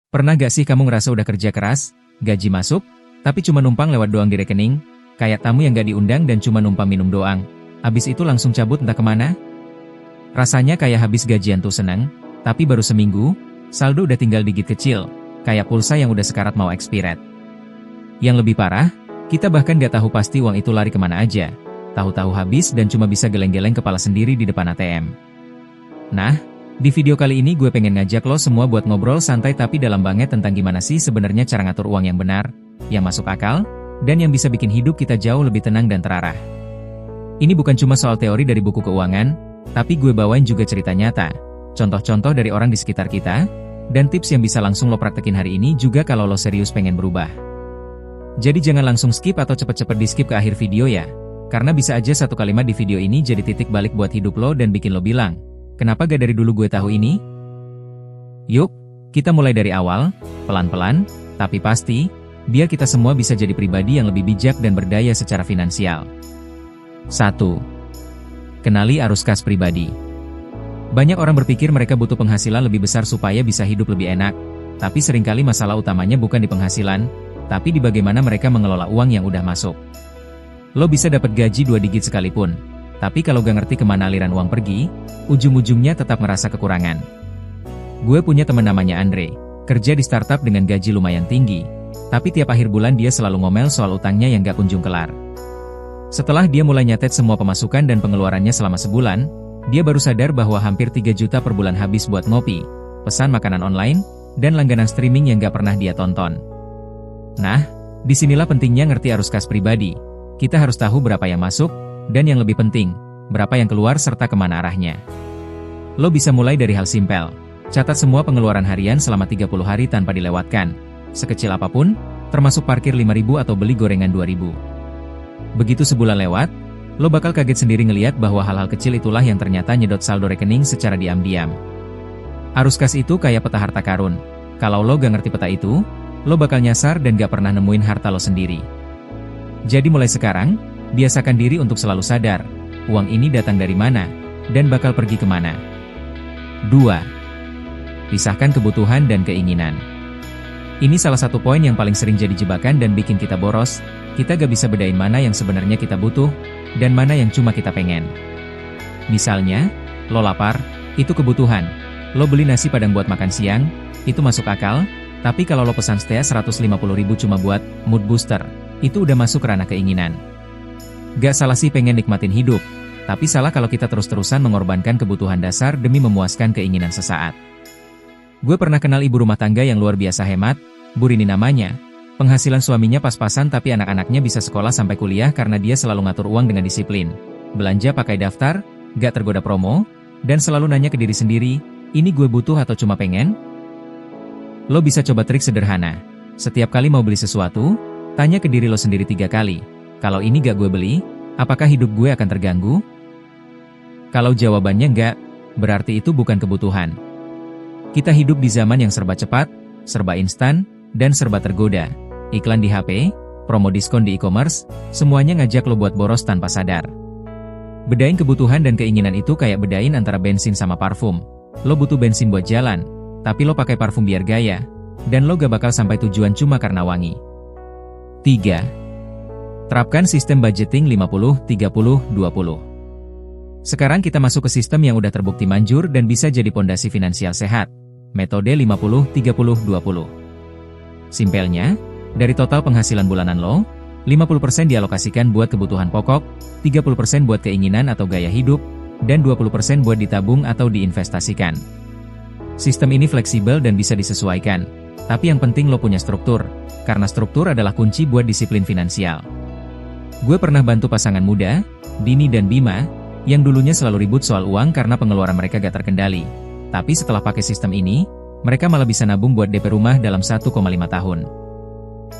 Pernah gak sih kamu ngerasa udah kerja keras, gaji masuk, tapi cuma numpang lewat doang di rekening? Kayak tamu yang gak diundang dan cuma numpang minum doang. Abis itu langsung cabut entah kemana? Rasanya kayak habis gajian tuh seneng, tapi baru seminggu, saldo udah tinggal digit kecil, kayak pulsa yang udah sekarat mau expired. Yang lebih parah, kita bahkan gak tahu pasti uang itu lari kemana aja. Tahu-tahu habis dan cuma bisa geleng-geleng kepala sendiri di depan ATM. Nah, di video kali ini gue pengen ngajak lo semua buat ngobrol santai tapi dalam banget tentang gimana sih sebenarnya cara ngatur uang yang benar, yang masuk akal, dan yang bisa bikin hidup kita jauh lebih tenang dan terarah. Ini bukan cuma soal teori dari buku keuangan, tapi gue bawain juga cerita nyata, contoh-contoh dari orang di sekitar kita, dan tips yang bisa langsung lo praktekin hari ini juga kalau lo serius pengen berubah. Jadi jangan langsung skip atau cepet-cepet di skip ke akhir video ya, karena bisa aja satu kalimat di video ini jadi titik balik buat hidup lo dan bikin lo bilang, kenapa gak dari dulu gue tahu ini? Yuk, kita mulai dari awal, pelan-pelan, tapi pasti, biar kita semua bisa jadi pribadi yang lebih bijak dan berdaya secara finansial. 1. Kenali arus kas pribadi. Banyak orang berpikir mereka butuh penghasilan lebih besar supaya bisa hidup lebih enak, tapi seringkali masalah utamanya bukan di penghasilan, tapi di bagaimana mereka mengelola uang yang udah masuk. Lo bisa dapat gaji 2 digit sekalipun, tapi kalau gak ngerti kemana aliran uang pergi, ujung-ujungnya tetap ngerasa kekurangan. Gue punya temen namanya Andre, kerja di startup dengan gaji lumayan tinggi, tapi tiap akhir bulan dia selalu ngomel soal utangnya yang gak kunjung kelar. Setelah dia mulai nyatet semua pemasukan dan pengeluarannya selama sebulan, dia baru sadar bahwa hampir 3 juta per bulan habis buat ngopi, pesan makanan online, dan langganan streaming yang gak pernah dia tonton. Nah, disinilah pentingnya ngerti arus kas pribadi. Kita harus tahu berapa yang masuk, dan yang lebih penting, berapa yang keluar serta kemana arahnya. Lo bisa mulai dari hal simpel. Catat semua pengeluaran harian selama 30 hari tanpa dilewatkan. Sekecil apapun, termasuk parkir 5.000 atau beli gorengan 2.000. Begitu sebulan lewat, lo bakal kaget sendiri ngeliat bahwa hal-hal kecil itulah yang ternyata nyedot saldo rekening secara diam-diam. Arus kas itu kayak peta harta karun. Kalau lo gak ngerti peta itu, lo bakal nyasar dan gak pernah nemuin harta lo sendiri. Jadi mulai sekarang, biasakan diri untuk selalu sadar, uang ini datang dari mana, dan bakal pergi kemana. 2. Pisahkan kebutuhan dan keinginan. Ini salah satu poin yang paling sering jadi jebakan dan bikin kita boros. Kita gak bisa bedain mana yang sebenarnya kita butuh, dan mana yang cuma kita pengen. Misalnya, lo lapar, itu kebutuhan. Lo beli nasi padang buat makan siang, itu masuk akal, tapi kalau lo pesan setia 150.000 cuma buat mood booster, itu udah masuk ranah keinginan. Gak salah sih pengen nikmatin hidup, tapi salah kalau kita terus-terusan mengorbankan kebutuhan dasar demi memuaskan keinginan sesaat. Gue pernah kenal ibu rumah tangga yang luar biasa hemat, Bu Rini namanya. Penghasilan suaminya pas-pasan tapi anak-anaknya bisa sekolah sampai kuliah karena dia selalu ngatur uang dengan disiplin. Belanja pakai daftar, gak tergoda promo, dan selalu nanya ke diri sendiri, ini gue butuh atau cuma pengen? Lo bisa coba trik sederhana. Setiap kali mau beli sesuatu, tanya ke diri lo sendiri 3 kali. Kalau ini gak gue beli, apakah hidup gue akan terganggu? Kalau jawabannya enggak, berarti itu bukan kebutuhan. Kita hidup di zaman yang serba cepat, serba instan, dan serba tergoda. Iklan di HP, promo diskon di e-commerce, semuanya ngajak lo buat boros tanpa sadar. Bedain kebutuhan dan keinginan itu kayak bedain antara bensin sama parfum. Lo butuh bensin buat jalan, tapi lo pakai parfum biar gaya, dan lo gak bakal sampai tujuan cuma karena wangi. 3. Terapkan sistem budgeting 50-30-20. Sekarang kita masuk ke sistem yang udah terbukti manjur dan bisa jadi pondasi finansial sehat. Metode 50-30-20. Simpelnya, dari total penghasilan bulanan lo, 50% dialokasikan buat kebutuhan pokok, 30% buat keinginan atau gaya hidup, dan 20% buat ditabung atau diinvestasikan. Sistem ini fleksibel dan bisa disesuaikan, tapi yang penting lo punya struktur, karena struktur adalah kunci buat disiplin finansial. Gue pernah bantu pasangan muda, Dini dan Bima, yang dulunya selalu ribut soal uang karena pengeluaran mereka gak terkendali. Tapi setelah pakai sistem ini, mereka malah bisa nabung buat DP rumah dalam 1,5 tahun.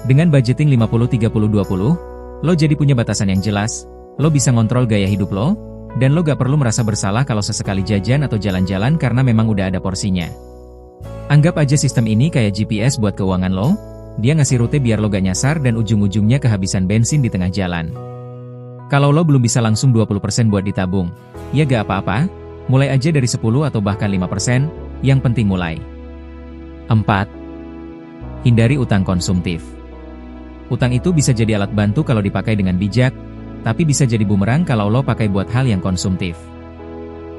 Dengan budgeting 50-30-20, lo jadi punya batasan yang jelas, lo bisa ngontrol gaya hidup lo, dan lo gak perlu merasa bersalah kalau sesekali jajan atau jalan-jalan karena memang udah ada porsinya. Anggap aja sistem ini kayak GPS buat keuangan lo, dia ngasih rute biar lo gak nyasar dan ujung-ujungnya kehabisan bensin di tengah jalan. Kalau lo belum bisa langsung 20% buat ditabung, ya gak apa-apa, mulai aja dari 10 atau bahkan 5%, yang penting mulai. 4. Hindari utang konsumtif. Utang itu bisa jadi alat bantu kalau dipakai dengan bijak, tapi bisa jadi bumerang kalau lo pakai buat hal yang konsumtif.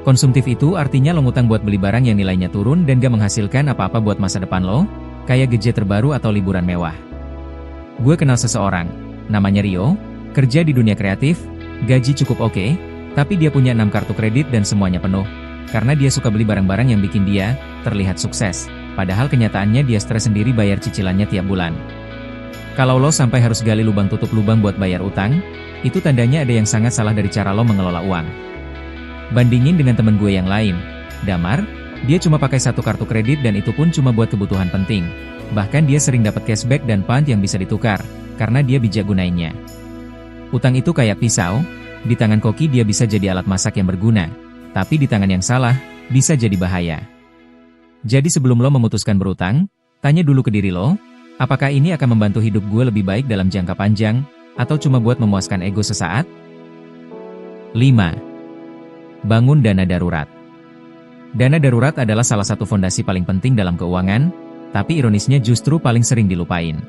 Konsumtif itu artinya lo ngutang buat beli barang yang nilainya turun dan gak menghasilkan apa-apa buat masa depan lo, kayak gadget terbaru atau liburan mewah. Gue kenal seseorang, namanya Rio, kerja di dunia kreatif, gaji cukup oke, tapi dia punya 6 kartu kredit dan semuanya penuh, karena dia suka beli barang-barang yang bikin dia terlihat sukses. Padahal kenyataannya dia stres sendiri bayar cicilannya tiap bulan. Kalau lo sampai harus gali lubang tutup lubang buat bayar utang, itu tandanya ada yang sangat salah dari cara lo mengelola uang. Bandingin dengan temen gue yang lain, Damar, dia cuma pakai 1 kartu kredit dan itu pun cuma buat kebutuhan penting. Bahkan dia sering dapat cashback dan pound yang bisa ditukar, karena dia bijak gunainnya. Utang itu kayak pisau, di tangan koki dia bisa jadi alat masak yang berguna, tapi di tangan yang salah, bisa jadi bahaya. Jadi sebelum lo memutuskan berutang, tanya dulu ke diri lo, apakah ini akan membantu hidup gue lebih baik dalam jangka panjang, atau cuma buat memuaskan ego sesaat? 5. Bangun dana darurat. Dana darurat adalah salah satu fondasi paling penting dalam keuangan, tapi ironisnya justru paling sering dilupain.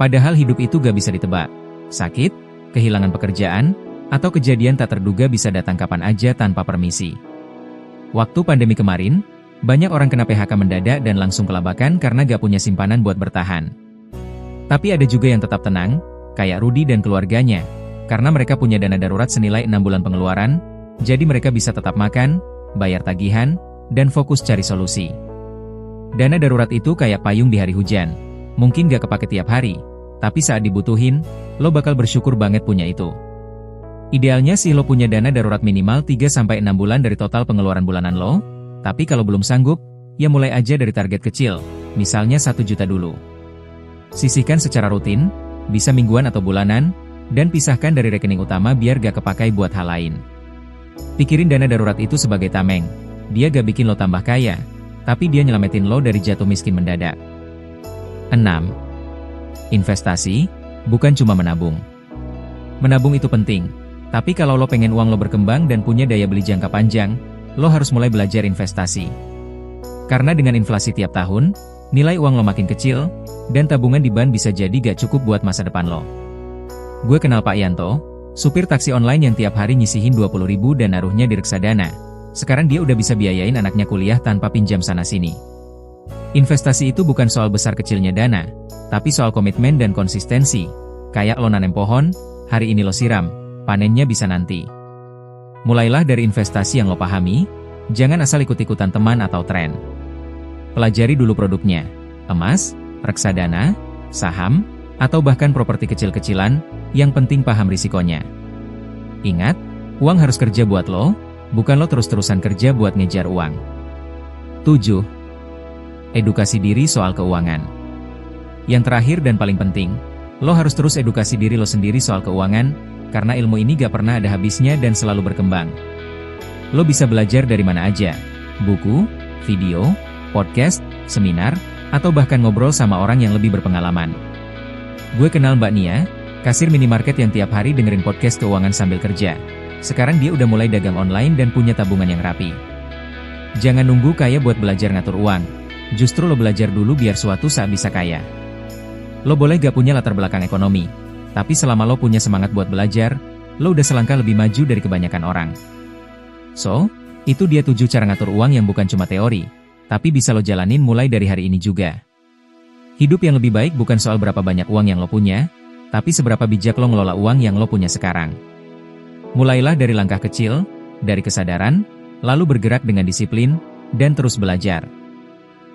Padahal hidup itu gak bisa ditebak. Sakit, kehilangan pekerjaan, atau kejadian tak terduga bisa datang kapan aja tanpa permisi. Waktu pandemi kemarin, banyak orang kena PHK mendadak dan langsung kelabakan karena gak punya simpanan buat bertahan. Tapi ada juga yang tetap tenang, kayak Rudy dan keluarganya, karena mereka punya dana darurat senilai 6 bulan pengeluaran, jadi mereka bisa tetap makan, bayar tagihan, dan fokus cari solusi. Dana darurat itu kayak payung di hari hujan, mungkin gak kepake tiap hari, tapi saat dibutuhin, lo bakal bersyukur banget punya itu. Idealnya sih lo punya dana darurat minimal 3-6 bulan dari total pengeluaran bulanan lo, tapi kalau belum sanggup, ya mulai aja dari target kecil, misalnya 1 juta dulu. Sisihkan secara rutin, bisa mingguan atau bulanan, dan pisahkan dari rekening utama biar gak kepakai buat hal lain. Pikirin dana darurat itu sebagai tameng, dia gak bikin lo tambah kaya, tapi dia nyelamatin lo dari jatuh miskin mendadak. 6. Investasi, bukan cuma menabung. Menabung itu penting, tapi kalau lo pengen uang lo berkembang dan punya daya beli jangka panjang, lo harus mulai belajar investasi. Karena dengan inflasi tiap tahun, nilai uang lo makin kecil, dan tabungan di ban bisa jadi gak cukup buat masa depan lo. Gue kenal Pak Yanto, supir taksi online yang tiap hari nyisihin 20.000 dan naruhnya di reksadana. Sekarang dia udah bisa biayain anaknya kuliah tanpa pinjam sana-sini. Investasi itu bukan soal besar kecilnya dana, tapi soal komitmen dan konsistensi. Kayak lo nanam pohon, hari ini lo siram, panennya bisa nanti. Mulailah dari investasi yang lo pahami, jangan asal ikut-ikutan teman atau tren. Pelajari dulu produknya, emas, reksadana, saham, atau bahkan properti kecil-kecilan, yang penting paham risikonya. Ingat, uang harus kerja buat lo, bukan lo terus-terusan kerja buat ngejar uang. 7. Edukasi diri soal keuangan. Yang terakhir dan paling penting, lo harus terus edukasi diri lo sendiri soal keuangan, karena ilmu ini gak pernah ada habisnya dan selalu berkembang. Lo bisa belajar dari mana aja, buku, video, podcast, seminar, atau bahkan ngobrol sama orang yang lebih berpengalaman. Gue kenal Mbak Nia, kasir minimarket yang tiap hari dengerin podcast keuangan sambil kerja. Sekarang dia udah mulai dagang online dan punya tabungan yang rapi. Jangan nunggu kaya buat belajar ngatur uang, justru lo belajar dulu biar suatu saat bisa kaya. Lo boleh gak punya latar belakang ekonomi, tapi selama lo punya semangat buat belajar, lo udah selangkah lebih maju dari kebanyakan orang. So, itu dia 7 cara ngatur uang yang bukan cuma teori, tapi bisa lo jalanin mulai dari hari ini juga. Hidup yang lebih baik bukan soal berapa banyak uang yang lo punya, tapi seberapa bijak lo ngelola uang yang lo punya sekarang. Mulailah dari langkah kecil, dari kesadaran, lalu bergerak dengan disiplin, dan terus belajar.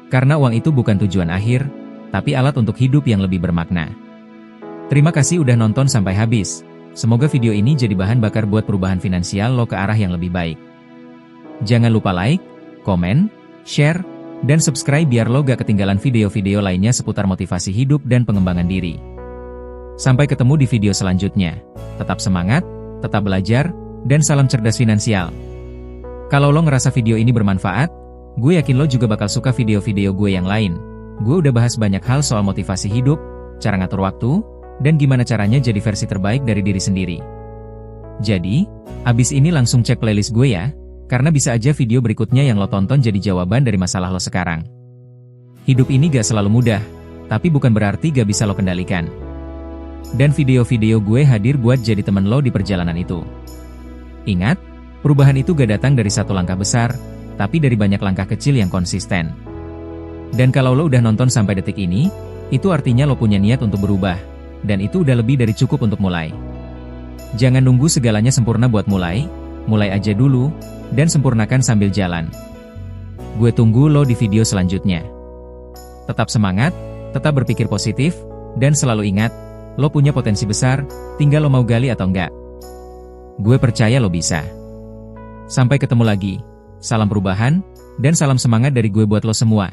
Karena uang itu bukan tujuan akhir, tapi alat untuk hidup yang lebih bermakna. Terima kasih udah nonton sampai habis. Semoga video ini jadi bahan bakar buat perubahan finansial lo ke arah yang lebih baik. Jangan lupa like, komen, share, dan subscribe biar lo gak ketinggalan video-video lainnya seputar motivasi hidup dan pengembangan diri. Sampai ketemu di video selanjutnya. Tetap semangat, tetap belajar, dan salam cerdas finansial. Kalau lo ngerasa video ini bermanfaat, gue yakin lo juga bakal suka video-video gue yang lain. Gue udah bahas banyak hal soal motivasi hidup, cara ngatur waktu, dan gimana caranya jadi versi terbaik dari diri sendiri. Jadi, abis ini langsung cek playlist gue ya, karena bisa aja video berikutnya yang lo tonton jadi jawaban dari masalah lo sekarang. Hidup ini gak selalu mudah, Tapi bukan berarti gak bisa lo kendalikan. Dan video-video gue hadir buat jadi temen lo di perjalanan itu. Ingat, perubahan itu gak datang dari satu langkah besar, tapi dari banyak langkah kecil yang konsisten. Dan kalau lo udah nonton sampai detik ini, itu artinya lo punya niat untuk berubah. Dan itu udah lebih dari cukup untuk mulai. Jangan nunggu segalanya sempurna buat mulai aja dulu, dan sempurnakan sambil jalan. Gue tunggu lo di video selanjutnya. Tetap semangat, tetap berpikir positif, dan selalu ingat, lo punya potensi besar, tinggal lo mau gali atau enggak. Gue percaya lo bisa. Sampai ketemu lagi. Salam perubahan, dan salam semangat dari gue buat lo semua.